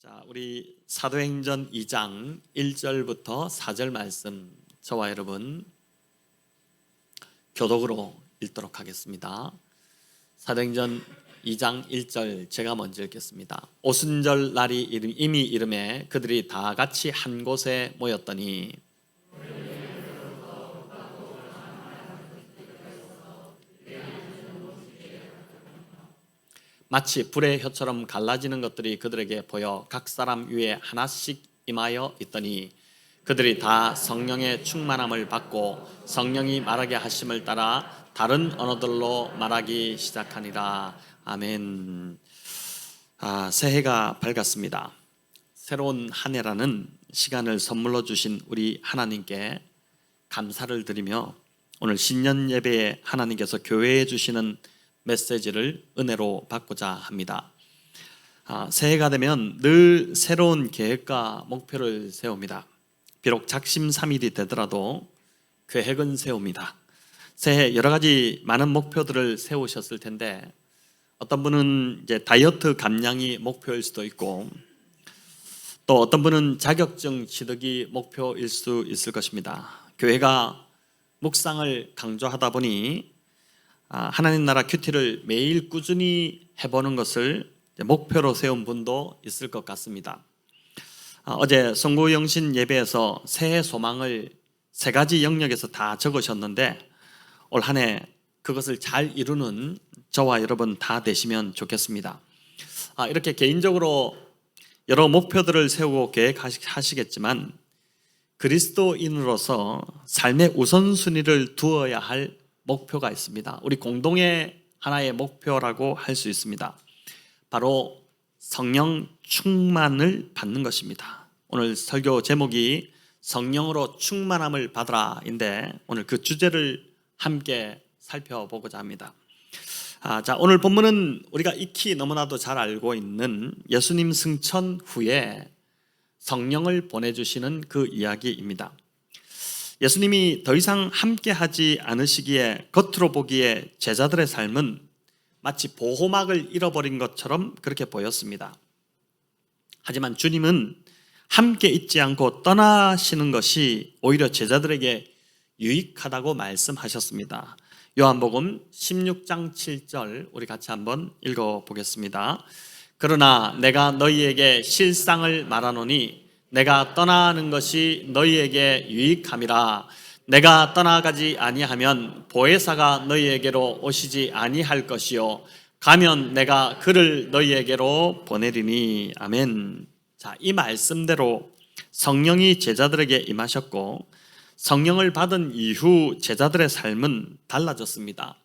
자, 우리 사도행전 2장 1절부터 4절 말씀 저와 여러분 교독으로 읽도록 하겠습니다. 사도행전 2장 1절 제가 먼저 읽겠습니다. 오순절 날이 이미 이름에 그들이 다 같이 한 곳에 모였더니 마치 불의 혀처럼 갈라지는 것들이 그들에게 보여 각 사람 위에 하나씩 임하여 있더니 그들이 다 성령의 충만함을 받고 성령이 말하게 하심을 따라 다른 언어들로 말하기 시작하니라. 아멘. 새해가 밝았습니다. 새로운 한 해라는 시간을 선물로 주신 우리 하나님께 감사를 드리며 오늘 신년 예배에 하나님께서 교회에 주시는 메시지를 은혜로 받고자 합니다. 새해가 되면 늘 새로운 계획과 목표를 세웁니다. 비록 작심삼일이 되더라도 계획은 세웁니다. 새해 여러 가지 많은 목표들을 세우셨을 텐데 어떤 분은 이제 다이어트 감량이 목표일 수도 있고 또 어떤 분은 자격증 취득이 목표일 수 있을 것입니다. 교회가 묵상을 강조하다 보니 하나님 나라 큐티를 매일 꾸준히 해보는 것을 목표로 세운 분도 있을 것 같습니다. 어제 송구영신 예배에서 새해 소망을 세 가지 영역에서 다 적으셨는데 올 한 해 그것을 잘 이루는 저와 여러분 다 되시면 좋겠습니다. 이렇게 개인적으로 여러 목표들을 세우고 계획하시겠지만 그리스도인으로서 삶의 우선순위를 두어야 할 목표가 있습니다. 우리 공동의 하나의 목표라고 할 수 있습니다. 바로 성령 충만을 받는 것입니다. 오늘 설교 제목이 성령으로 충만함을 받으라인데 오늘 그 주제를 함께 살펴보고자 합니다. 자, 오늘 본문은 우리가 익히 너무나도 잘 알고 있는 예수님 승천 후에 성령을 보내주시는 그 이야기입니다. 예수님이 더 이상 함께하지 않으시기에 겉으로 보기에 제자들의 삶은 마치 보호막을 잃어버린 것처럼 그렇게 보였습니다. 하지만 주님은 함께 있지 않고 떠나시는 것이 오히려 제자들에게 유익하다고 말씀하셨습니다. 요한복음 16장 7절 우리 같이 한번 읽어보겠습니다. 그러나 내가 너희에게 실상을 말하노니 내가 떠나는 것이 너희에게 유익함이라. 내가 떠나가지 아니하면 보혜사가 너희에게로 오시지 아니할 것이요 가면 내가 그를 너희에게로 보내리니. 아멘. 자, 이 말씀대로 성령이 제자들에게 임하셨고 성령을 받은 이후 제자들의 삶은 달라졌습니다.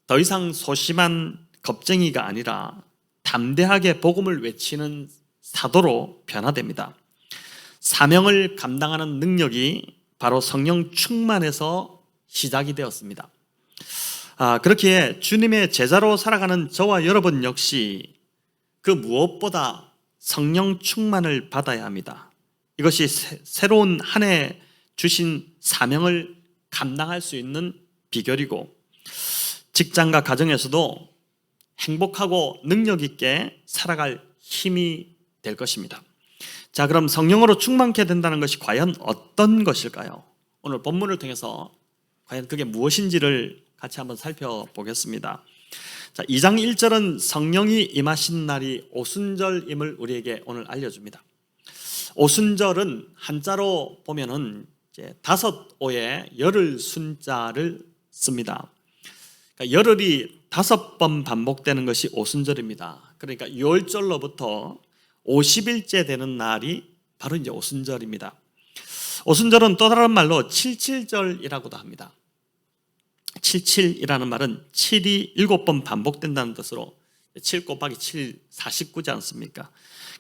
더 이상 소심한 겁쟁이가 아니라 담대하게 복음을 외치는 사도로 변화됩니다. 사명을 감당하는 능력이 바로 성령 충만에서 시작이 되었습니다. 그렇기에 주님의 제자로 살아가는 저와 여러분 역시 그 무엇보다 성령 충만을 받아야 합니다. 이것이 새로운 한 해 주신 사명을 감당할 수 있는 비결이고 직장과 가정에서도 행복하고 능력 있게 살아갈 힘이 될 것입니다. 자, 그럼 성령으로 충만케 된다는 것이 과연 어떤 것일까요? 오늘 본문을 통해서 과연 그게 무엇인지를 같이 한번 살펴보겠습니다. 자, 2장 1절은 성령이 임하신 날이 오순절임을 우리에게 오늘 알려줍니다. 오순절은 한자로 보면은 이제 5오에 열흘 순자를 씁니다. 그러니까 열흘이 5번 반복되는 것이 오순절입니다. 그러니까 6월절로부터 50일째 되는 날이 바로 이제 오순절입니다. 오순절은 또 다른 말로 칠칠절이라고도 합니다. 칠칠이라는 말은 7이 7번 반복된다는 뜻으로 7 곱하기 7, 49지 않습니까?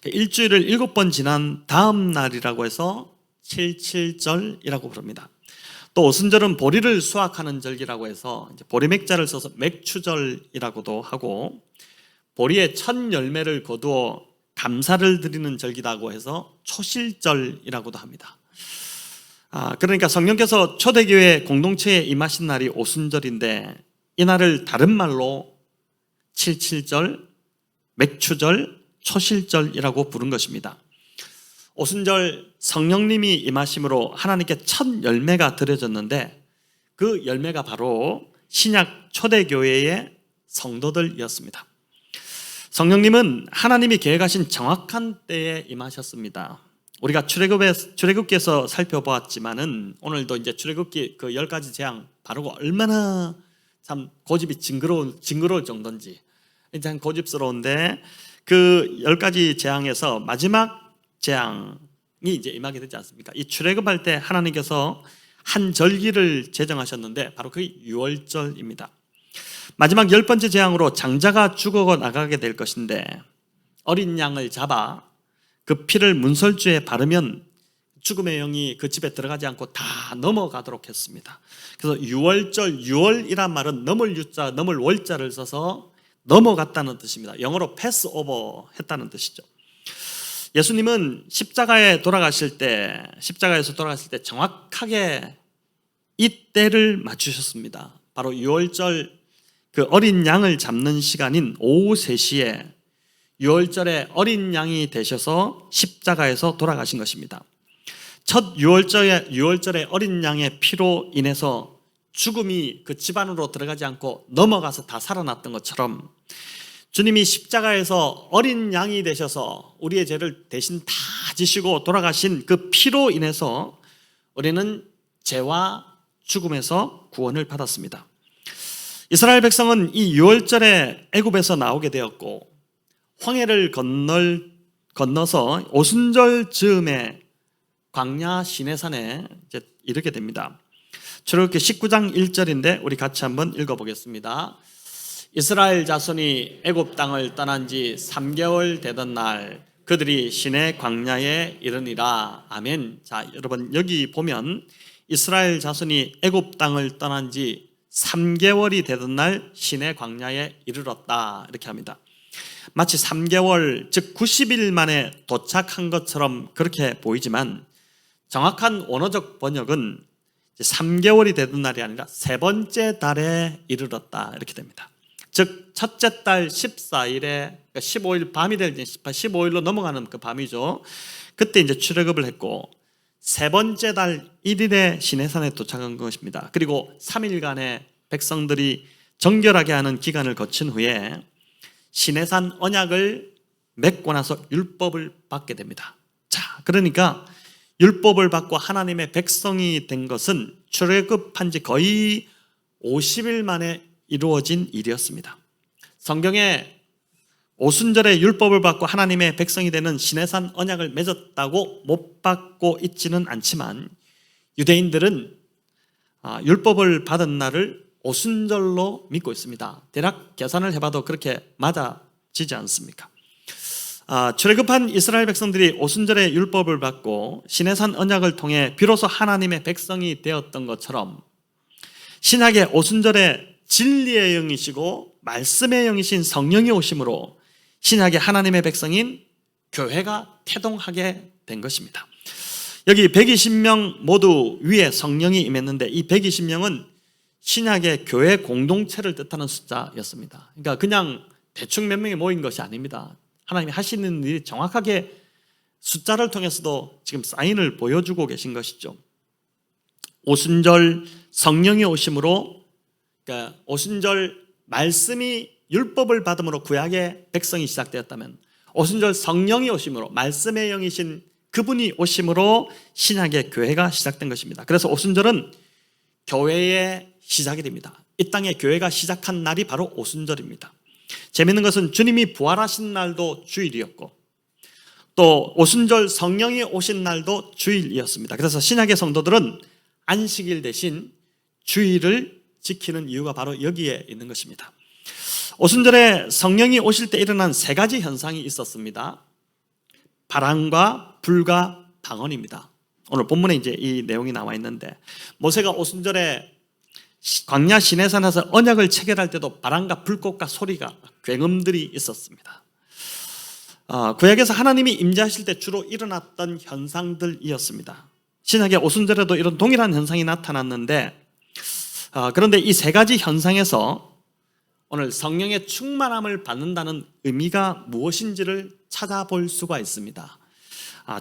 일주일을 7번 지난 다음 날이라고 해서 칠칠절이라고 부릅니다. 또 오순절은 보리를 수확하는 절기라고 해서 보리맥자를 써서 맥추절이라고도 하고 보리의 첫 열매를 거두어 감사를 드리는 절기라고 해서 초실절이라고도 합니다. 그러니까 성령께서 초대교회 공동체에 임하신 날이 오순절인데 이 날을 다른 말로 칠칠절, 맥추절, 초실절이라고 부른 것입니다. 오순절 성령님이 임하심으로 하나님께 첫 열매가 드려졌는데 그 열매가 바로 신약 초대교회의 성도들이었습니다. 성령님은 하나님이 계획하신 정확한 때에 임하셨습니다. 우리가 출애굽기에서 살펴보았지만은 오늘도 이제 출애굽기 그 10가지 재앙 바르고 얼마나 참 고집이 징그러울 정도인지 참 고집스러운데 그 10가지 재앙에서 마지막 재앙이 이제 임하게 되지 않습니까? 이 출애굽할 때 하나님께서 한 절기를 제정하셨는데 바로 그 유월절입니다. 마지막 10번째 재앙으로 장자가 죽어 나가게 될 것인데 어린 양을 잡아 그 피를 문설주에 바르면 죽음의 영이 그 집에 들어가지 않고 다 넘어가도록 했습니다. 그래서 유월절, 유월이란 말은 넘을 유자, 넘을 월자를 써서 넘어갔다는 뜻입니다. 영어로 패스 오버 했다는 뜻이죠. 예수님은 십자가에서 돌아가실 때 정확하게 이 때를 맞추셨습니다. 바로 유월절 그 어린 양을 잡는 시간인 오후 3시에 유월절에 어린 양이 되셔서 십자가에서 돌아가신 것입니다. 첫 유월절에 어린 양의 피로 인해서 죽음이 그 집안으로 들어가지 않고 넘어가서 다 살아났던 것처럼 주님이 십자가에서 어린 양이 되셔서 우리의 죄를 대신 다 지시고 돌아가신 그 피로 인해서 우리는 죄와 죽음에서 구원을 받았습니다. 이스라엘 백성은 이 유월절에 애굽에서 나오게 되었고 황해를 건너서 오순절 즈음에 광야 시내산에 이제 이르게 됩니다. 출애굽기 19장 1절인데 우리 같이 한번 읽어보겠습니다. 이스라엘 자손이 애굽 땅을 떠난 지 3개월 되던 날 그들이 시내 광야에 이르니라. 아멘. 자, 여러분 여기 보면 이스라엘 자손이 애굽 땅을 떠난 지 3개월이 되던 날 시내 광야에 이르렀다 이렇게 합니다. 마치 3개월 즉 90일 만에 도착한 것처럼 그렇게 보이지만 정확한 원어적 번역은 3개월이 되던 날이 아니라 세 번째 달에 이르렀다 이렇게 됩니다. 즉 첫째 달 14일에 그러니까 15일 밤이 될 때 15일로 넘어가는 그 밤이죠. 그때 이제 출애굽을 했고 세 번째 달 1일에 시내산에 도착한 것입니다. 그리고 3일간의 백성들이 정결하게 하는 기간을 거친 후에 시내산 언약을 맺고 나서 율법을 받게 됩니다. 자, 그러니까 율법을 받고 하나님의 백성이 된 것은 출애굽한 지 거의 50일 만에 이루어진 일이었습니다. 성경에 오순절에 율법을 받고 하나님의 백성이 되는 시내산 언약을 맺었다고 못 받고 있지는 않지만 유대인들은 율법을 받은 날을 오순절로 믿고 있습니다. 대략 계산을 해봐도 그렇게 맞아지지 않습니까? 출애굽한 이스라엘 백성들이 오순절에 율법을 받고 시내산 언약을 통해 비로소 하나님의 백성이 되었던 것처럼 신약의 오순절에 진리의 영이시고 말씀의 영이신 성령이 오심으로 신약의 하나님의 백성인 교회가 태동하게 된 것입니다. 여기 120명 모두 위에 성령이 임했는데 이 120명은 신약의 교회 공동체를 뜻하는 숫자였습니다. 그러니까 그냥 대충 몇 명이 모인 것이 아닙니다. 하나님이 하시는 일이 정확하게 숫자를 통해서도 지금 사인을 보여주고 계신 것이죠. 오순절 성령이 오심으로 그러니까 오순절 말씀이 율법을 받음으로 구약의 백성이 시작되었다면 오순절 성령이 오심으로 말씀의 영이신 그분이 오심으로 신약의 교회가 시작된 것입니다. 그래서 오순절은 교회의 시작이 됩니다. 이 땅에 교회가 시작한 날이 바로 오순절입니다. 재미있는 것은 주님이 부활하신 날도 주일이었고 또 오순절 성령이 오신 날도 주일이었습니다. 그래서 신약의 성도들은 안식일 대신 주일을 지키는 이유가 바로 여기에 있는 것입니다. 오순절에 성령이 오실 때 일어난 세 가지 현상이 있었습니다. 바람과 불과 방언입니다. 오늘 본문에 이제 이 내용이 나와 있는데 모세가 오순절에 광야 시내산에서 언약을 체결할 때도 바람과 불꽃과 소리가 굉음들이 있었습니다. 구약에서 하나님이 임재하실 때 주로 일어났던 현상들이었습니다. 신약의 오순절에도 이런 동일한 현상이 나타났는데 그런데 이 세 가지 현상에서 오늘 성령의 충만함을 받는다는 의미가 무엇인지를 찾아볼 수가 있습니다.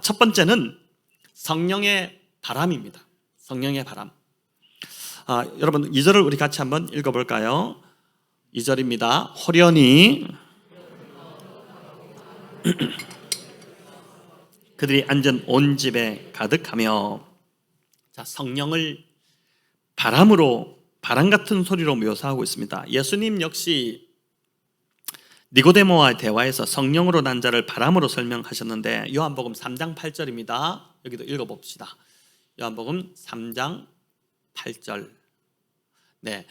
첫 번째는 성령의 바람입니다. 성령의 바람. 여러분 2절을 우리 같이 한번 읽어볼까요? 2절입니다. 호련히 그들이 앉은 온 집에 가득하며. 자, 성령을 바람으로, 바람 같은 소리로 묘사하고 있습니다. 예수님 역시 니고데모와의 대화에서 성령으로 난 자를 바람으로 설명하셨는데 요한복음 3장 8절입니다. 여기도 읽어봅시다. 요한복음 3장 8절. 네,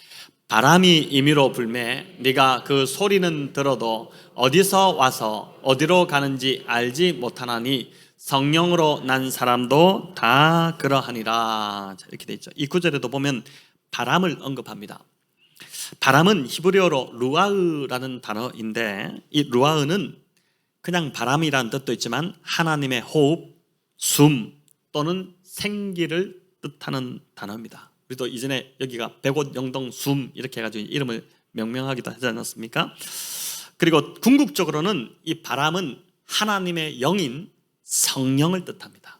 바람이 임의로 불매 네가 그 소리는 들어도 어디서 와서 어디로 가는지 알지 못하나니 성령으로 난 사람도 다 그러하니라. 이렇게 되어 있죠. 이 구절에도 보면 바람을 언급합니다. 바람은 히브리어로 루아흐라는 단어인데 이 루아흐는 그냥 바람이라는 뜻도 있지만 하나님의 호흡, 숨 또는 생기를 뜻하는 단어입니다. 우리도 이전에 여기가 백옷 영동 숨 이렇게 해가지고 이름을 명명하기도 하지 않았습니까? 그리고 궁극적으로는 이 바람은 하나님의 영인 성령을 뜻합니다.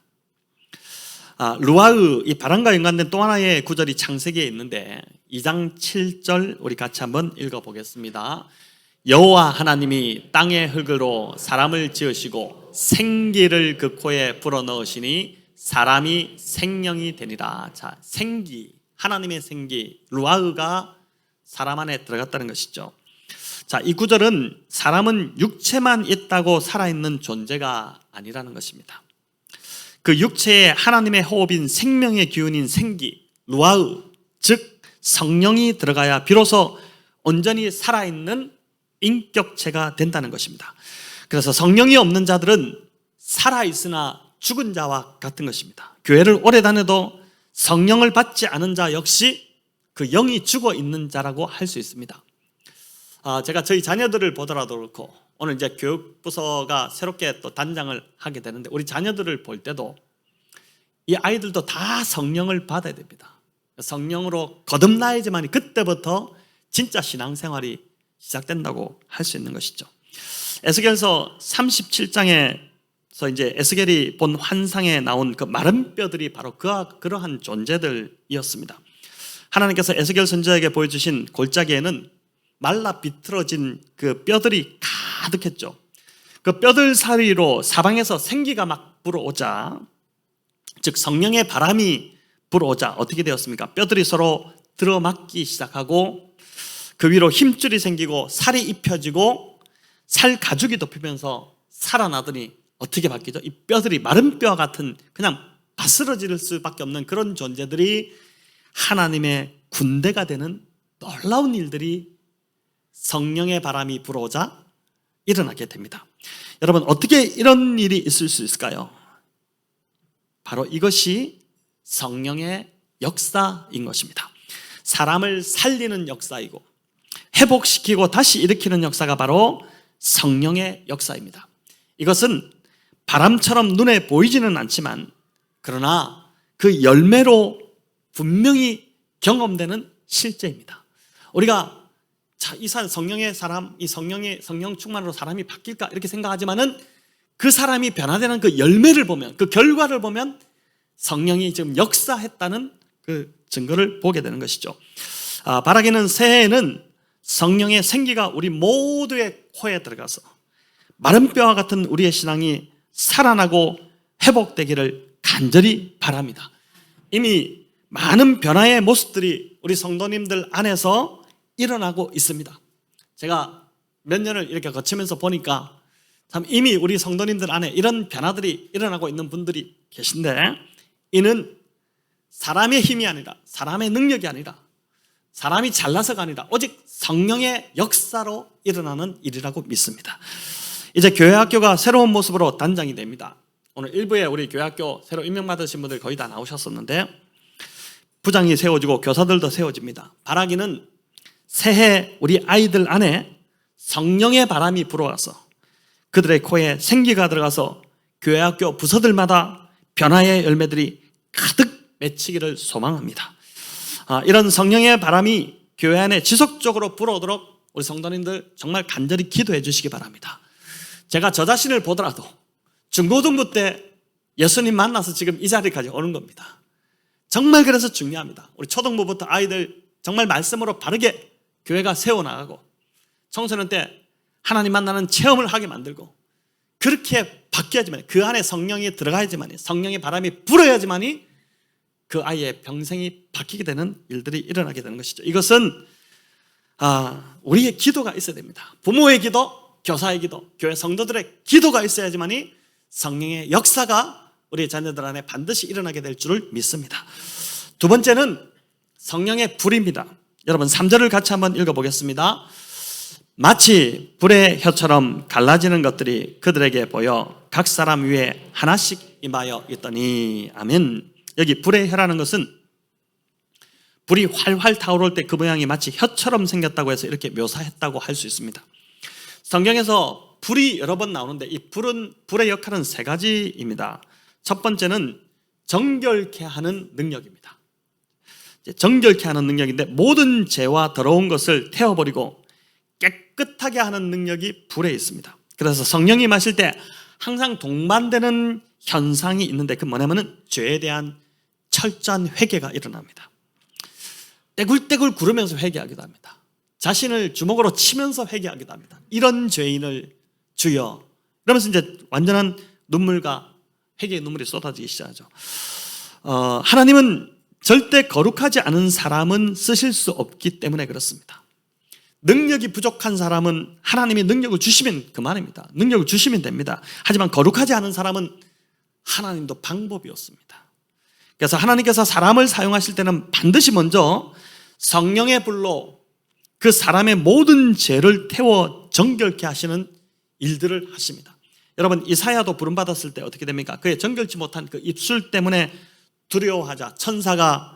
루아흐, 이 바람과 연관된 또 하나의 구절이 창세기에 있는데 2장 7절 우리 같이 한번 읽어보겠습니다. 여호와 하나님이 땅의 흙으로 사람을 지으시고 생기를 그 코에 불어넣으시니 사람이 생명이 되니라. 자, 생기, 하나님의 생기, 루아흐가 사람 안에 들어갔다는 것이죠. 자, 이 구절은 사람은 육체만 있다고 살아있는 존재가 아니라는 것입니다. 그 육체에 하나님의 호흡인 생명의 기운인 생기, 루아흐, 즉 성령이 들어가야 비로소 온전히 살아있는 인격체가 된다는 것입니다. 그래서 성령이 없는 자들은 살아있으나 죽은 자와 같은 것입니다. 교회를 오래 다녀도 성령을 받지 않은 자 역시 그 영이 죽어 있는 자라고 할 수 있습니다. 제가 저희 자녀들을 보더라도 그렇고 오늘 이제 교육부서가 새롭게 또 단장을 하게 되는데 우리 자녀들을 볼 때도 이 아이들도 다 성령을 받아야 됩니다. 성령으로 거듭나야지만 그때부터 진짜 신앙생활이 시작된다고 할 수 있는 것이죠. 에스겔서 37장에서 이제 에스겔이 본 환상에 나온 그 마른 뼈들이 바로 그러한 존재들이었습니다. 하나님께서 에스겔 선지자에게 보여주신 골짜기에는 말라 비틀어진 그 뼈들이 가득했죠. 그 뼈들 사이로 사방에서 생기가 막 불어오자, 즉 성령의 바람이 불어오자 어떻게 되었습니까? 뼈들이 서로 들어맞기 시작하고 그 위로 힘줄이 생기고 살이 입혀지고 살 가죽이 덮이면서 살아나더니 어떻게 바뀌죠? 이 뼈들이 마른 뼈 같은 그냥 바스러질 수밖에 없는 그런 존재들이 하나님의 군대가 되는 놀라운 일들이 성령의 바람이 불어오자 일어나게 됩니다. 여러분, 어떻게 이런 일이 있을 수 있을까요? 바로 이것이 성령의 역사인 것입니다. 사람을 살리는 역사이고 회복시키고 다시 일으키는 역사가 바로 성령의 역사입니다. 이것은 바람처럼 눈에 보이지는 않지만 그러나 그 열매로 분명히 경험되는 실제입니다. 우리가 이 성령의 사람, 이 성령 충만으로 사람이 바뀔까 이렇게 생각하지만은 그 사람이 변화되는 그 열매를 보면, 그 결과를 보면 성령이 지금 역사했다는 그 증거를 보게 되는 것이죠. 바라기는 새해에는 성령의 생기가 우리 모두의 코에 들어가서 마른 뼈와 같은 우리의 신앙이 살아나고 회복되기를 간절히 바랍니다. 이미 많은 변화의 모습들이 우리 성도님들 안에서 일어나고 있습니다. 제가 몇 년을 이렇게 거치면서 보니까 참 이미 우리 성도님들 안에 이런 변화들이 일어나고 있는 분들이 계신데 이는 사람의 힘이 아니라 사람의 능력이 아니라 사람이 잘나서가 아니라 오직 성령의 역사로 일어나는 일이라고 믿습니다. 이제 교회학교가 새로운 모습으로 단장이 됩니다. 오늘 일부에 우리 교회학교 새로 임명받으신 분들 거의 다 나오셨었는데 부장이 세워지고 교사들도 세워집니다. 바라기는 새해 우리 아이들 안에 성령의 바람이 불어와서 그들의 코에 생기가 들어가서 교회학교 부서들마다 변화의 열매들이 가득 맺히기를 소망합니다. 이런 성령의 바람이 교회 안에 지속적으로 불어오도록 우리 성도님들 정말 간절히 기도해 주시기 바랍니다. 제가 저 자신을 보더라도 중고등부 때 예수님 만나서 지금 이 자리까지 오는 겁니다. 정말 그래서 중요합니다. 우리 초등부부터 아이들 정말 말씀으로 바르게 교회가 세워나가고 청소년 때 하나님 만나는 체험을 하게 만들고 그렇게 바뀌어야지만, 그 안에 성령이 들어가야지만, 성령의 바람이 불어야지만이 그 아이의 평생이 바뀌게 되는 일들이 일어나게 되는 것이죠. 이것은 우리의 기도가 있어야 됩니다. 부모의 기도, 교사의 기도, 교회 성도들의 기도가 있어야지만이 성령의 역사가 우리 자녀들 안에 반드시 일어나게 될 줄을 믿습니다. 두 번째는 성령의 불입니다. 여러분 3절을 같이 한번 읽어보겠습니다. 마치 불의 혀처럼 갈라지는 것들이 그들에게 보여 각 사람 위에 하나씩 임하여 있더니. 아멘. 여기 불의 혀라는 것은 불이 활활 타오를 때 그 모양이 마치 혀처럼 생겼다고 해서 이렇게 묘사했다고 할 수 있습니다. 성경에서 불이 여러 번 나오는데 이 불의 역할은 세 가지입니다. 첫 번째는 정결케 하는 능력입니다. 정결케 하는 능력인데 모든 죄와 더러운 것을 태워버리고 깨끗하게 하는 능력이 불에 있습니다. 그래서 성령이 마실 때 항상 동반되는 현상이 있는데 그 뭐냐면은 죄에 대한 철저한 회개가 일어납니다. 떼굴떼굴 구르면서 회개하기도 합니다. 자신을 주먹으로 치면서 회개하기도 합니다. 이런 죄인을 주여 이러면서 이제 완전한 눈물과 회개의 눈물이 쏟아지기 시작하죠. 하나님은 절대 거룩하지 않은 사람은 쓰실 수 없기 때문에 그렇습니다. 능력이 부족한 사람은 하나님이 능력을 주시면 그만입니다. 능력을 주시면 됩니다. 하지만 거룩하지 않은 사람은 하나님도 방법이 없습니다. 그래서 하나님께서 사람을 사용하실 때는 반드시 먼저 성령의 불로 그 사람의 모든 죄를 태워 정결케 하시는 일들을 하십니다. 여러분 이사야도 부름받았을 때 어떻게 됩니까? 그의 정결치 못한 그 입술 때문에 두려워하자 천사가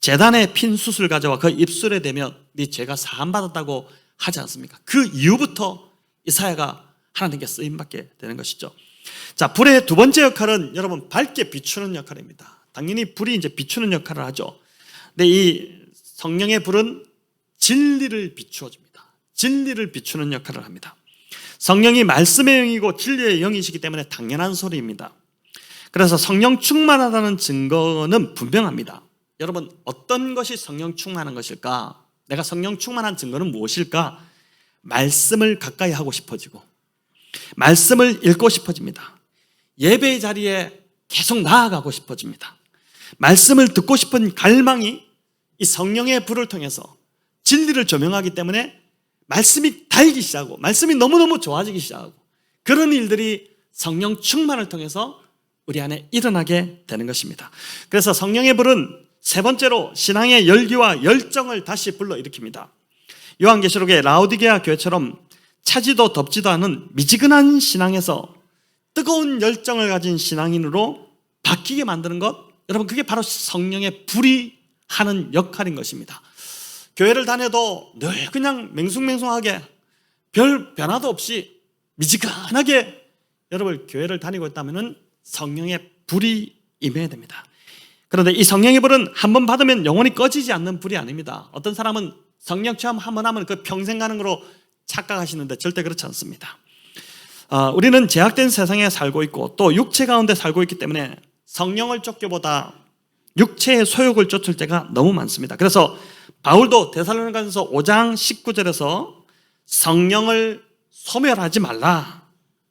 제단에 핀 숯을 가져와 그 입술에 대면 네 죄가 사함받았다고 하지 않습니까? 그 이후부터 이사야가 하나님께 쓰임받게 되는 것이죠. 자, 불의 두 번째 역할은 여러분 밝게 비추는 역할입니다. 당연히 불이 이제 비추는 역할을 하죠. 근데 이 성령의 불은 진리를 비추어 줍니다. 진리를 비추는 역할을 합니다. 성령이 말씀의 영이고 진리의 영이시기 때문에 당연한 소리입니다. 그래서 성령 충만하다는 증거는 분명합니다. 여러분 어떤 것이 성령 충만한 것일까? 내가 성령 충만한 증거는 무엇일까? 말씀을 가까이 하고 싶어지고 말씀을 읽고 싶어집니다. 예배의 자리에 계속 나아가고 싶어집니다. 말씀을 듣고 싶은 갈망이 이 성령의 불을 통해서 진리를 조명하기 때문에 말씀이 달기 시작하고 말씀이 너무너무 좋아지기 시작하고 그런 일들이 성령 충만을 통해서 우리 안에 일어나게 되는 것입니다. 그래서 성령의 불은 세 번째로 신앙의 열기와 열정을 다시 불러일으킵니다. 요한계시록의 라오디게아 교회처럼 차지도 덥지도 않은 미지근한 신앙에서 뜨거운 열정을 가진 신앙인으로 바뀌게 만드는 것, 여러분 그게 바로 성령의 불이 하는 역할인 것입니다. 교회를 다녀도 늘 그냥 맹숭맹숭하게 별 변화도 없이 미지근하게 여러분 교회를 다니고 있다면 성령의 불이 임해야 됩니다. 그런데 이 성령의 불은 한번 받으면 영원히 꺼지지 않는 불이 아닙니다. 어떤 사람은 성령 체험 한번 하면 그 평생 가는 거로 착각하시는데 절대 그렇지 않습니다. 우리는 제약된 세상에 살고 있고 또 육체 가운데 살고 있기 때문에 성령을 쫓기보다 육체의 소욕을 쫓을 때가 너무 많습니다. 그래서 바울도 데살로니가전서 5장 19절에서 성령을 소멸하지 말라,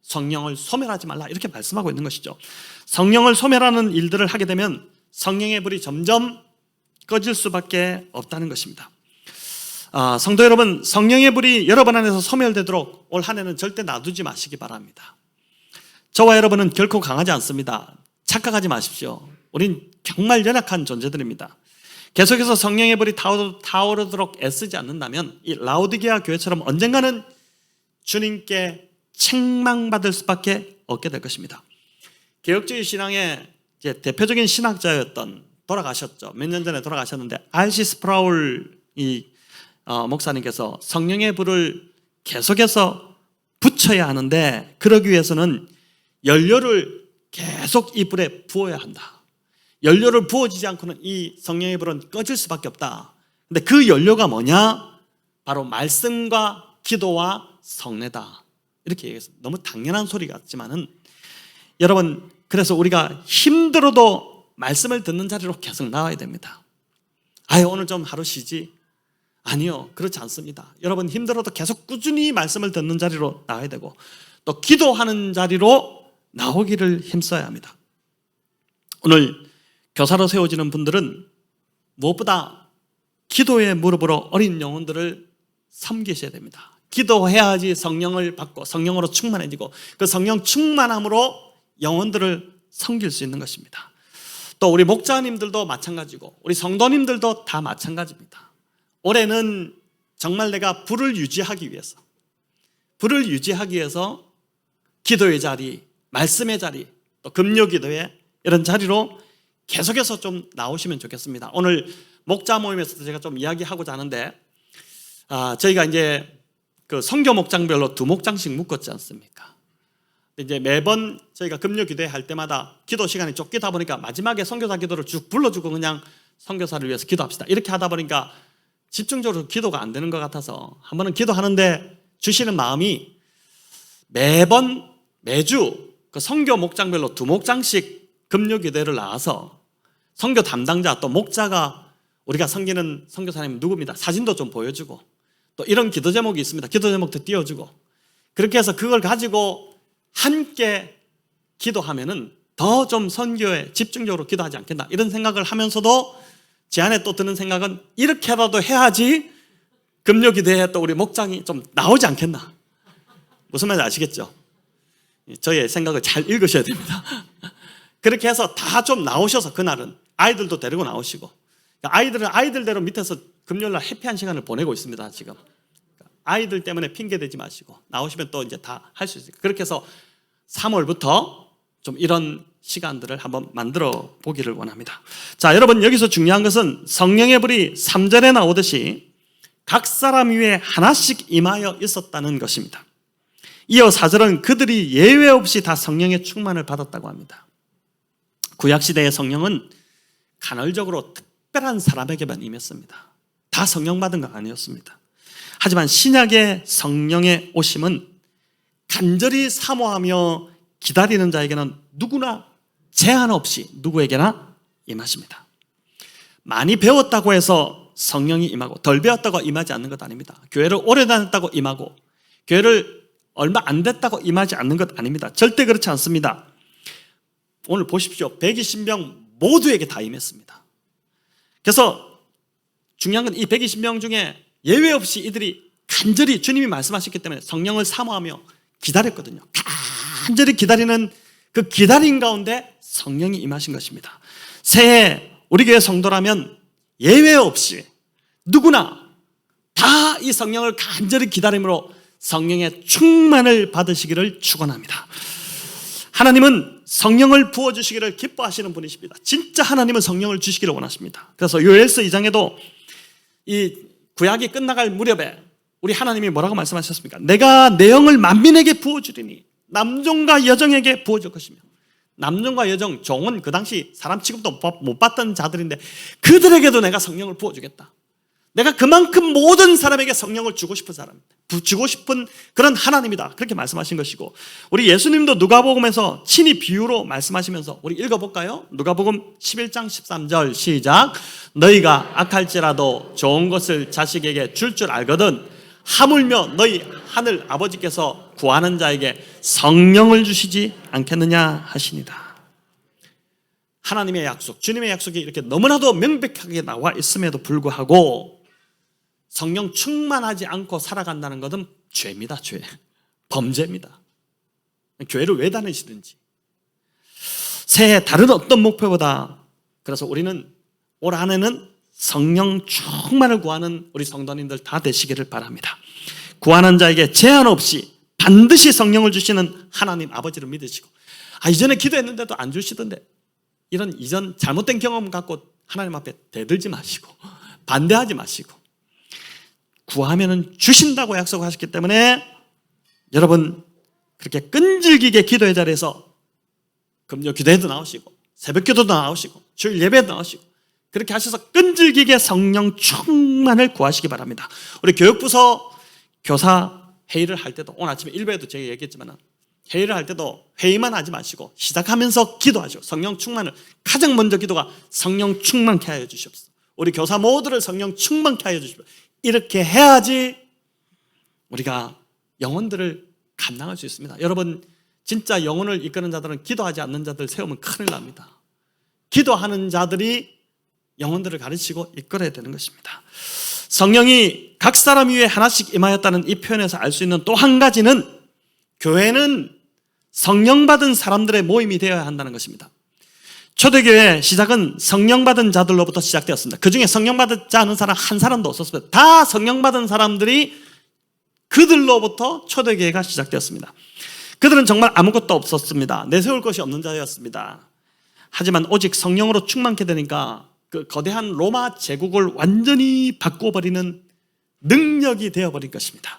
성령을 소멸하지 말라 이렇게 말씀하고 있는 것이죠. 성령을 소멸하는 일들을 하게 되면 성령의 불이 점점 꺼질 수밖에 없다는 것입니다. 성도 여러분, 성령의 불이 여러분 안에서 소멸되도록 올 한 해는 절대 놔두지 마시기 바랍니다. 저와 여러분은 결코 강하지 않습니다. 착각하지 마십시오. 우린 정말 연약한 존재들입니다. 계속해서 성령의 불이 타오르도록 애쓰지 않는다면 이 라오디게아 교회처럼 언젠가는 주님께 책망받을 수밖에 없게 될 것입니다. 개혁주의 신앙의 대표적인 신학자였던, 돌아가셨죠. 몇 년 전에 돌아가셨는데 R.C. 스프라울 목사님께서 성령의 불을 계속해서 붙여야 하는데 그러기 위해서는 연료를 계속 이 불에 부어야 한다. 연료를 부어지지 않고는 이 성령의 불은 꺼질 수밖에 없다. 근데 그 연료가 뭐냐? 바로 말씀과 기도와 성례다. 이렇게 얘기해서 너무 당연한 소리 같지만은 여러분, 그래서 우리가 힘들어도 말씀을 듣는 자리로 계속 나와야 됩니다. 아유, 오늘 좀 하루 쉬지? 아니요, 그렇지 않습니다. 여러분, 힘들어도 계속 꾸준히 말씀을 듣는 자리로 나와야 되고, 또 기도하는 자리로 나오기를 힘써야 합니다. 오늘 교사로 세워지는 분들은 무엇보다 기도의 무릎으로 어린 영혼들을 섬기셔야 됩니다. 기도해야지 성령을 받고 성령으로 충만해지고, 그 성령 충만함으로 영혼들을 섬길 수 있는 것입니다. 또 우리 목자님들도 마찬가지고 우리 성도님들도 다 마찬가지입니다. 올해는 정말 내가 불을 유지하기 위해서 기도의 자리, 말씀의 자리, 또 금요 기도회 이런 자리로 계속해서 좀 나오시면 좋겠습니다. 오늘 목자 모임에서도 제가 좀 이야기하고자 하는데, 저희가 이제 그 선교 목장별로 2목장씩 묶었지 않습니까? 이제 매번 저희가 금요 기도회 할 때마다 기도 시간이 쫓기다 보니까 마지막에 선교사 기도를 쭉 불러주고 그냥 선교사를 위해서 기도합시다 이렇게 하다 보니까 집중적으로 기도가 안 되는 것 같아서 한 번은 기도하는데 주시는 마음이 매주 그 선교 목장별로 2목장씩 금요 기도회를 나와서 선교 담당자 또 목자가 우리가 섬기는 선교사님 누구입니다, 사진도 좀 보여주고 또 이런 기도 제목이 있습니다, 기도 제목도 띄워주고, 그렇게 해서 그걸 가지고 함께 기도하면은 더 좀 선교에 집중적으로 기도하지 않겠나 이런 생각을 하면서도 제 안에 또 드는 생각은 이렇게라도 해야지 금요 기도회에 또 우리 목장이 좀 나오지 않겠나. 무슨 말인지 아시겠죠? 저의 생각을 잘 읽으셔야 됩니다. 그렇게 해서 다 좀 나오셔서 그날은 아이들도 데리고 나오시고, 아이들은 아이들대로 밑에서 금요일날 해피한 시간을 보내고 있습니다. 지금 아이들 때문에 핑계 대지 마시고 나오시면 또 이제 다 할 수 있어요. 그렇게 해서 3월부터 좀 이런 시간들을 한번 만들어 보기를 원합니다. 자, 여러분, 여기서 중요한 것은 성령의 불이 3절에 나오듯이 각 사람 위에 하나씩 임하여 있었다는 것입니다. 이어 4절은 그들이 예외 없이 다 성령의 충만을 받았다고 합니다. 구약시대의 성령은 간헐적으로 특별한 사람에게만 임했습니다. 다 성령 받은 거 아니었습니다. 하지만 신약의 성령의 오심은 간절히 사모하며 기다리는 자에게는 누구나 제한 없이 누구에게나 임하십니다. 많이 배웠다고 해서 성령이 임하고 덜 배웠다고 임하지 않는 것 아닙니다. 교회를 오래 다녔다고 임하고 교회를 얼마 안 됐다고 임하지 않는 것 아닙니다. 절대 그렇지 않습니다. 오늘 보십시오. 120명 모두에게 다 임했습니다. 그래서 중요한 건 이 120명 중에 예외 없이 이들이 간절히 주님이 말씀하셨기 때문에 성령을 사모하며 기다렸거든요. 간절히 기다리는 그 기다림 가운데 성령이 임하신 것입니다. 새해 우리 교회 성도라면 예외 없이 누구나 다 이 성령을 간절히 기다림으로 성령의 충만을 받으시기를 축원합니다. 하나님은 성령을 부어주시기를 기뻐하시는 분이십니다. 진짜 하나님은 성령을 주시기를 원하십니다. 그래서 요엘서 2장에도 이 구약이 끝나갈 무렵에 우리 하나님이 뭐라고 말씀하셨습니까? 내가 내 영을 만민에게 부어주리니 남종과 여종에게 부어줄 것이며, 남종과 여종, 종은 그 당시 사람 취급도 못 받던 자들인데 그들에게도 내가 성령을 부어주겠다. 내가 그만큼 모든 사람에게 성령을 주고 싶은 사람, 주고 싶은 그런 하나님이다. 그렇게 말씀하신 것이고, 우리 예수님도 누가복음에서 친히 비유로 말씀하시면서 우리 읽어볼까요? 누가복음 11장 13절 시작. 너희가 악할지라도 좋은 것을 자식에게 줄 줄 알거든 하물며 너희 하늘 아버지께서 구하는 자에게 성령을 주시지 않겠느냐 하시니라. 하나님의 약속, 주님의 약속이 이렇게 너무나도 명백하게 나와 있음에도 불구하고 성령 충만하지 않고 살아간다는 것은 죄입니다. 죄, 범죄입니다. 교회를 왜 다니시든지 새해 다른 어떤 목표보다, 그래서 우리는 올 한해는 성령 충만을 구하는 우리 성도님들 다 되시기를 바랍니다. 구하는 자에게 제한 없이 반드시 성령을 주시는 하나님 아버지를 믿으시고, 이전에 기도했는데도 안 주시던데 이런 이전 잘못된 경험 갖고 하나님 앞에 대들지 마시고 반대하지 마시고, 구하면은 주신다고 약속하셨기 때문에 여러분 그렇게 끈질기게 기도의 자리에서 금요 기도회도 나오시고 새벽 기도도 나오시고 주일 예배도 나오시고 그렇게 하셔서 끈질기게 성령 충만을 구하시기 바랍니다. 우리 교육부서 교사 회의를 할 때도, 오늘 아침에 일부에도 제가 얘기했지만 회의를 할 때도 회의만 하지 마시고 시작하면서 기도하죠. 성령 충만을, 가장 먼저 기도가 성령 충만케 하여 주시옵소서. 우리 교사 모두를 성령 충만케 하여 주시옵소서. 이렇게 해야지 우리가 영혼들을 감당할 수 있습니다. 여러분, 진짜 영혼을 이끄는 자들은 기도하지 않는 자들 세우면 큰일 납니다. 기도하는 자들이 영혼들을 가르치고 이끌어야 되는 것입니다. 성령이 각 사람 위에 하나씩 임하였다는 이 표현에서 알 수 있는 또 한 가지는, 교회는 성령 받은 사람들의 모임이 되어야 한다는 것입니다. 초대교회 시작은 성령 받은 자들로부터 시작되었습니다. 그 중에 성령 받지 않은 사람 한 사람도 없었습니다. 다 성령 받은 사람들이, 그들로부터 초대교회가 시작되었습니다. 그들은 정말 아무것도 없었습니다. 내세울 것이 없는 자였습니다. 하지만 오직 성령으로 충만케 되니까 그 거대한 로마 제국을 완전히 바꿔버리는 능력이 되어버린 것입니다.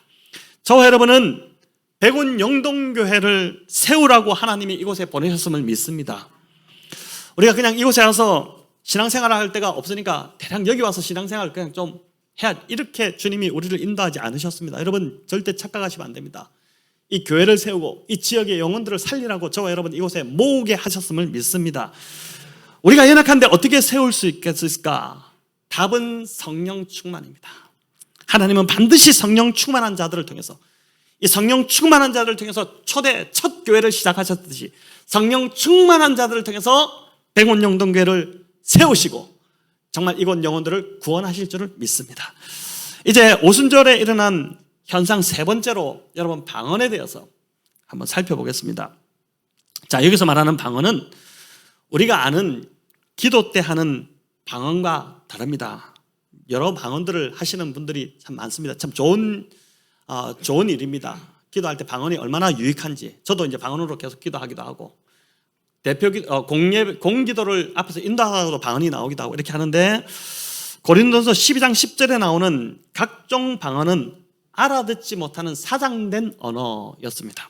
저와 여러분은 백운 영동교회를 세우라고 하나님이 이곳에 보내셨음을 믿습니다. 우리가 그냥 이곳에 와서 신앙생활을 할 데가 없으니까 대략 여기 와서 신앙생활을 그냥 좀 해야, 이렇게 주님이 우리를 인도하지 않으셨습니다. 여러분, 절대 착각하시면 안 됩니다. 이 교회를 세우고 이 지역의 영혼들을 살리라고 저와 여러분 이곳에 모으게 하셨음을 믿습니다. 우리가 연약한데 어떻게 세울 수 있겠을까? 답은 성령 충만입니다. 하나님은 반드시 성령 충만한 자들을 통해서, 이 성령 충만한 자들을 통해서 첫 교회를 시작하셨듯이 성령 충만한 자들을 통해서 백운 영동교회를 세우시고 정말 이곳 영혼들을 구원하실 줄을 믿습니다. 이제 오순절에 일어난 현상 세 번째로 여러분, 방언에 대해서 한번 살펴보겠습니다. 자, 여기서 말하는 방언은 우리가 아는 기도 때 하는 방언과 다릅니다. 여러 방언들을 하시는 분들이 참 많습니다. 참 좋은 일입니다. 기도할 때 방언이 얼마나 유익한지. 저도 이제 방언으로 계속 기도하기도 하고, 공기도를 앞에서 인도하다가도 방언이 나오기도 하고 이렇게 하는데, 고린도서 12장 10절에 나오는 각종 방언은 알아듣지 못하는 사장된 언어였습니다.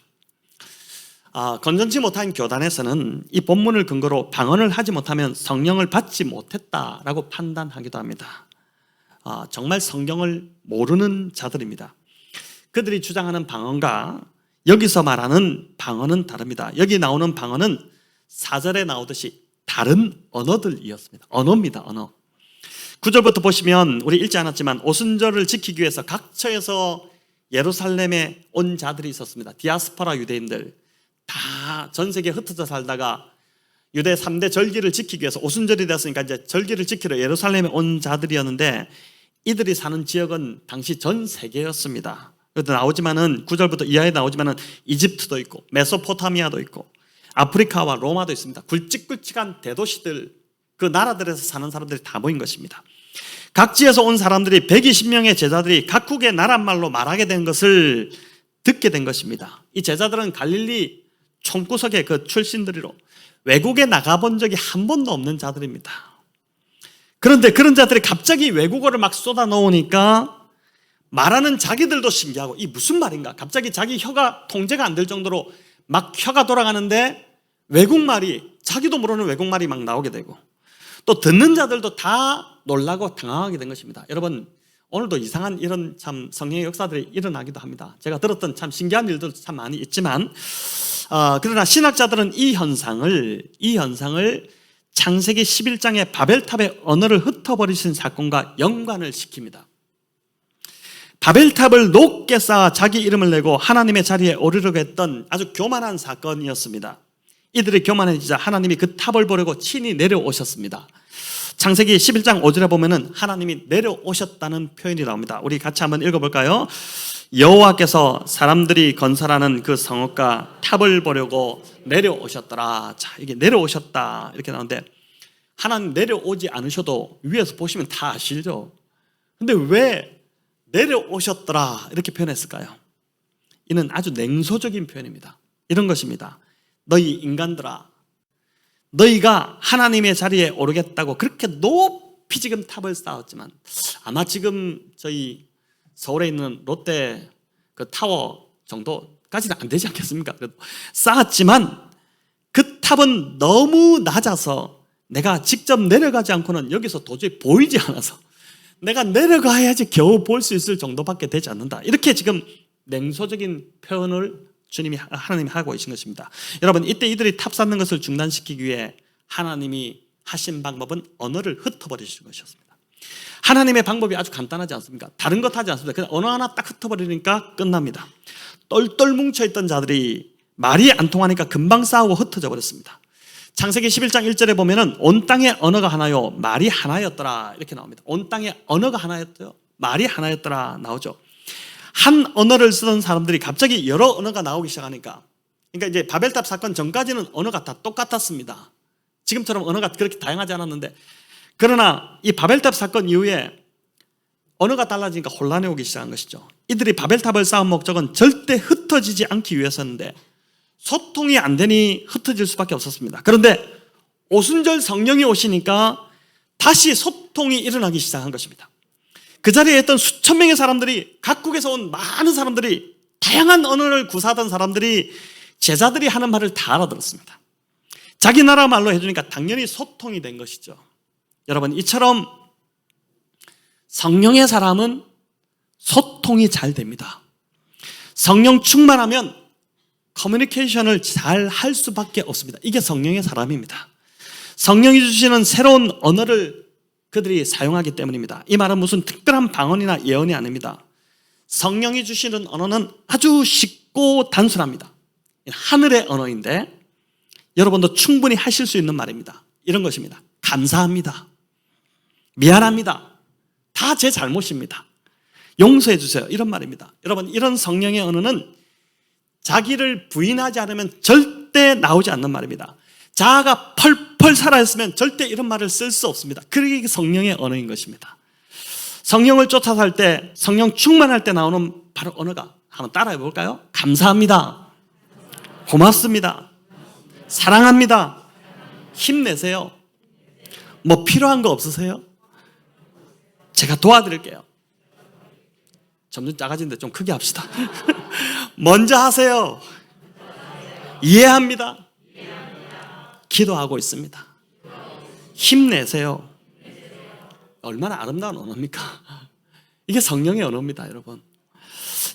건전치 못한 교단에서는 이 본문을 근거로 방언을 하지 못하면 성령을 받지 못했다라고 판단하기도 합니다. 정말 성경을 모르는 자들입니다. 그들이 주장하는 방언과 여기서 말하는 방언은 다릅니다. 여기 나오는 방언은 4절에 나오듯이 다른 언어들이었습니다. 언어입니다. 언어. 9절부터 보시면 우리 읽지 않았지만 오순절을 지키기 위해서 각처에서 예루살렘에 온 자들이 있었습니다. 디아스포라 유대인들, 다 전 세계에 흩어져 살다가 유대 3대 절기를 지키기 위해서 오순절이 됐으니까 이제 절기를 지키러 예루살렘에 온 자들이었는데, 이들이 사는 지역은 당시 전 세계였습니다. 그래도 나오지만은 9절부터 이하에 나오지만은 이집트도 있고 메소포타미아도 있고 아프리카와 로마도 있습니다. 굵직굵직한 대도시들, 그 나라들에서 사는 사람들이 다 모인 것입니다. 각지에서 온 사람들이 120명의 제자들이 각국의 나라말로 말하게 된 것을 듣게 된 것입니다. 이 제자들은 갈릴리 총구석의 그 출신들이로 외국에 나가본 적이 한 번도 없는 자들입니다. 그런데 그런 자들이 갑자기 외국어를 막 쏟아놓으니까 말하는 자기들도 신기하고, 이 무슨 말인가? 갑자기 자기 혀가 통제가 안 될 정도로 막 혀가 돌아가는데 외국말이, 자기도 모르는 외국말이 막 나오게 되고, 또 듣는 자들도 다 놀라고 당황하게 된 것입니다. 여러분, 오늘도 이상한 이런 참 성령의 역사들이 일어나기도 합니다. 제가 들었던 참 신기한 일들도 참 많이 있지만, 그러나 신학자들은 이 현상을 창세기 11장의 바벨탑의 언어를 흩어버리신 사건과 연관을 시킵니다. 바벨탑을 높게 쌓아 자기 이름을 내고 하나님의 자리에 오르려고 했던 아주 교만한 사건이었습니다. 이들이 교만해지자 하나님이 그 탑을 보려고 친히 내려오셨습니다. 창세기 11장 5절에 보면은 하나님이 내려오셨다는 표현이 나옵니다. 우리 같이 한번 읽어볼까요? 여호와께서 사람들이 건설하는 그 성읍과 탑을 보려고 내려오셨더라. 자, 이게 내려오셨다 이렇게 나오는데, 하나님 내려오지 않으셔도 위에서 보시면 다 아시죠? 근데 왜 내려오셨더라 이렇게 표현했을까요? 이는 아주 냉소적인 표현입니다. 이런 것입니다. 너희 인간들아, 너희가 하나님의 자리에 오르겠다고 그렇게 높이 지금 탑을 쌓았지만, 아마 지금 저희 서울에 있는 롯데 그 타워 정도까지는 안 되지 않겠습니까? 쌓았지만 그 탑은 너무 낮아서 내가 직접 내려가지 않고는 여기서 도저히 보이지 않아서 내가 내려가야지 겨우 볼 수 있을 정도밖에 되지 않는다. 이렇게 지금 냉소적인 표현을 하나님이 하고 계신 것입니다. 여러분, 이때 이들이 탑쌓는 것을 중단시키기 위해 하나님이 하신 방법은 언어를 흩어버리시는 것이었습니다. 하나님의 방법이 아주 간단하지 않습니까? 다른 것 하지 않습니다. 그냥 언어 하나 딱 흩어버리니까 끝납니다. 똘똘 뭉쳐있던 자들이 말이 안 통하니까 금방 싸우고 흩어져 버렸습니다. 창세기 11장 1절에 보면은 온 땅의 언어가 하나요 말이 하나였더라 이렇게 나옵니다. 온 땅의 언어가 하나였대요, 말이 하나였더라 나오죠. 한 언어를 쓰던 사람들이 갑자기 여러 언어가 나오기 시작하니까, 그러니까 이제 바벨탑 사건 전까지는 언어가 다 똑같았습니다. 지금처럼 언어가 그렇게 다양하지 않았는데, 그러나 이 바벨탑 사건 이후에 언어가 달라지니까 혼란이 오기 시작한 것이죠. 이들이 바벨탑을 쌓은 목적은 절대 흩어지지 않기 위해서였는데 소통이 안 되니 흩어질 수밖에 없었습니다. 그런데 오순절 성령이 오시니까 다시 소통이 일어나기 시작한 것입니다. 그 자리에 있던 수천 명의 사람들이, 각국에서 온 많은 사람들이, 다양한 언어를 구사하던 사람들이 제자들이 하는 말을 다 알아들었습니다. 자기 나라 말로 해주니까 당연히 소통이 된 것이죠. 여러분, 이처럼 성령의 사람은 소통이 잘 됩니다. 성령 충만하면 커뮤니케이션을 잘 할 수밖에 없습니다. 이게 성령의 사람입니다. 성령이 주시는 새로운 언어를 그들이 사용하기 때문입니다. 이 말은 무슨 특별한 방언이나 예언이 아닙니다. 성령이 주시는 언어는 아주 쉽고 단순합니다. 하늘의 언어인데 여러분도 충분히 하실 수 있는 말입니다. 이런 것입니다. 감사합니다. 미안합니다. 다 제 잘못입니다. 용서해 주세요. 이런 말입니다. 여러분, 이런 성령의 언어는 자기를 부인하지 않으면 절대 나오지 않는 말입니다. 자아가 펄펄 살아있으면 절대 이런 말을 쓸 수 없습니다. 그게 성령의 언어인 것입니다. 성령을 쫓아서 할 때, 성령 충만할 때 나오는 바로 언어가, 한번 따라해 볼까요? 감사합니다. 고맙습니다. 사랑합니다. 힘내세요. 뭐 필요한 거 없으세요? 제가 도와드릴게요. 점점 작아지는데 좀 크게 합시다. 먼저 하세요. 이해합니다. 기도하고 있습니다. 힘내세요. 얼마나 아름다운 언어입니까? 이게 성령의 언어입니다, 여러분.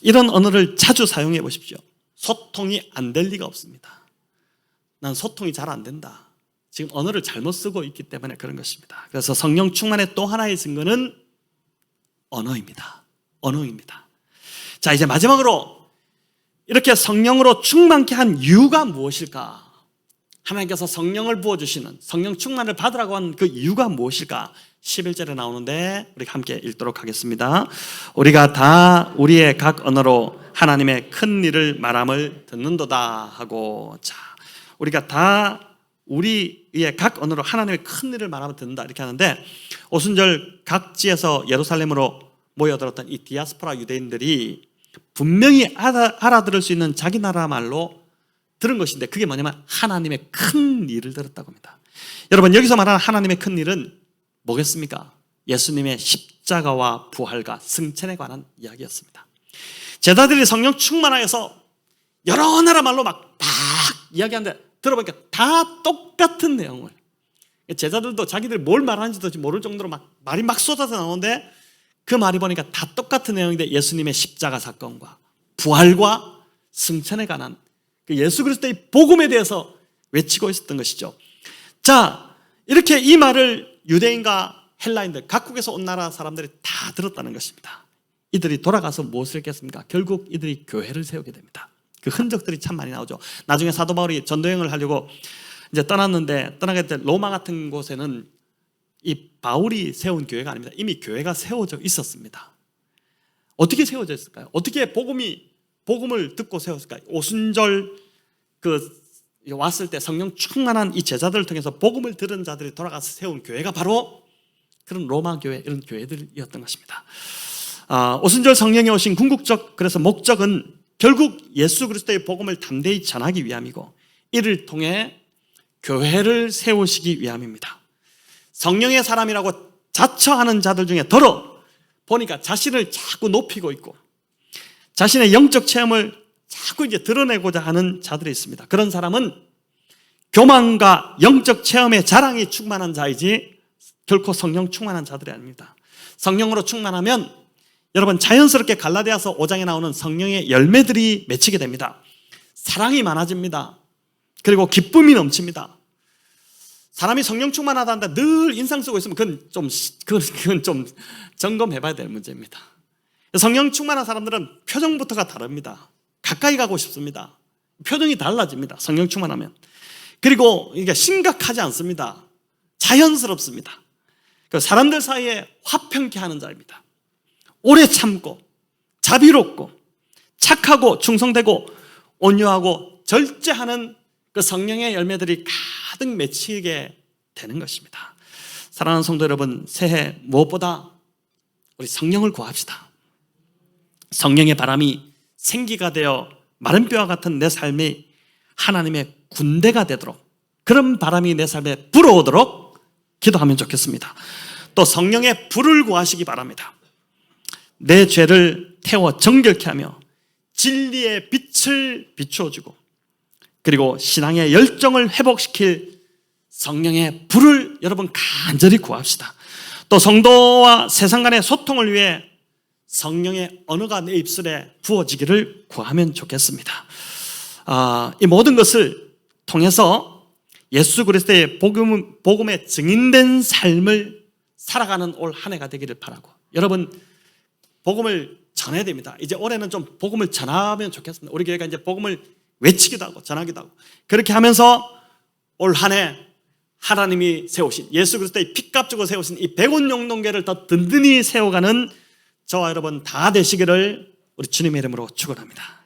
이런 언어를 자주 사용해 보십시오. 소통이 안 될 리가 없습니다. 난 소통이 잘 안 된다. 지금 언어를 잘못 쓰고 있기 때문에 그런 것입니다. 그래서 성령 충만의 또 하나의 증거는 언어입니다. 언어입니다. 자, 이제 마지막으로 이렇게 성령으로 충만케 한 이유가 무엇일까? 하나님께서 성령을 부어주시는, 성령 충만을 받으라고 한 그 이유가 무엇일까? 11절에 나오는데 우리 함께 읽도록 하겠습니다. 우리가 다 우리의 각 언어로 하나님의 큰 일을 말함을 듣는도다 하고, 자, 우리가 다 우리의 각 언어로 하나님의 큰 일을 말하면 듣는다 이렇게 하는데, 오순절 각지에서 예루살렘으로 모여들었던 이 디아스포라 유대인들이 분명히 알아들을 수 있는 자기 나라 말로 들은 것인데, 그게 뭐냐면 하나님의 큰 일을 들었다고 합니다. 여러분, 여기서 말하는 하나님의 큰 일은 뭐겠습니까? 예수님의 십자가와 부활과 승천에 관한 이야기였습니다. 제자들이 성령 충만하여서 여러 나라 말로 막 이야기하는데 들어보니까 다 똑같은 내용을, 제자들도 자기들이 뭘 말하는지도 모를 정도로 막 말이 막 쏟아져 나오는데, 그 말이 보니까 다 똑같은 내용인데 예수님의 십자가 사건과 부활과 승천에 관한 그 예수 그리스도의 복음에 대해서 외치고 있었던 것이죠. 자, 이렇게 이 말을 유대인과 헬라인들, 각국에서 온 나라 사람들이 다 들었다는 것입니다. 이들이 돌아가서 무엇을 했겠습니까? 결국 이들이 교회를 세우게 됩니다. 그 흔적들이 참 많이 나오죠. 나중에 사도 바울이 전도여행을 하려고 이제 떠났는데, 떠나게 될 로마 같은 곳에는 이 바울이 세운 교회가 아닙니다. 이미 교회가 세워져 있었습니다. 어떻게 세워져 있을까요? 어떻게 복음을 듣고 세웠을까요? 오순절 왔을 때 성령 충만한 이 제자들을 통해서 복음을 들은 자들이 돌아가서 세운 교회가 바로 그런 로마 교회, 이런 교회들이었던 것입니다. 오순절 성령이 오신 궁극적 그래서 목적은 결국 예수 그리스도의 복음을 담대히 전하기 위함이고, 이를 통해 교회를 세우시기 위함입니다. 성령의 사람이라고 자처하는 자들 중에 더러 보니까 자신을 자꾸 높이고 있고 자신의 영적 체험을 자꾸 이제 드러내고자 하는 자들이 있습니다. 그런 사람은 교만과 영적 체험의 자랑이 충만한 자이지 결코 성령 충만한 자들이 아닙니다. 성령으로 충만하면 여러분 자연스럽게 갈라디아서 5장에 나오는 성령의 열매들이 맺히게 됩니다. 사랑이 많아집니다. 그리고 기쁨이 넘칩니다. 사람이 성령 충만하다는데 늘 인상 쓰고 있으면 그건 좀 점검해봐야 될 문제입니다. 성령 충만한 사람들은 표정부터가 다릅니다. 가까이 가고 싶습니다. 표정이 달라집니다. 성령 충만하면. 그리고 이게 심각하지 않습니다. 자연스럽습니다. 사람들 사이에 화평케 하는 자입니다. 오래 참고 자비롭고 착하고 충성되고 온유하고 절제하는 그 성령의 열매들이 가득 맺히게 되는 것입니다. 사랑하는 성도 여러분, 새해 무엇보다 우리 성령을 구합시다. 성령의 바람이 생기가 되어 마른 뼈와 같은 내 삶이 하나님의 군대가 되도록, 그런 바람이 내 삶에 불어오도록 기도하면 좋겠습니다. 또 성령의 불을 구하시기 바랍니다. 내 죄를 태워 정결케 하며 진리의 빛을 비추어주고, 그리고 신앙의 열정을 회복시킬 성령의 불을 여러분 간절히 구합시다. 또 성도와 세상 간의 소통을 위해 성령의 언어가 내 입술에 부어지기를 구하면 좋겠습니다. 이 모든 것을 통해서 예수 그리스도의 복음의 증인된 삶을 살아가는 올 한 해가 되기를 바라고, 여러분 복음을 전해야 됩니다. 이제 올해는 좀 복음을 전하면 좋겠습니다. 우리 교회가 이제 복음을 외치기도 하고 전하기도 하고, 그렇게 하면서 올 한 해 하나님이 세우신, 예수 그리스도의 피값 주고 세우신 이 백운용동교회를 더 든든히 세워가는 저와 여러분 다 되시기를 우리 주님의 이름으로 축원합니다.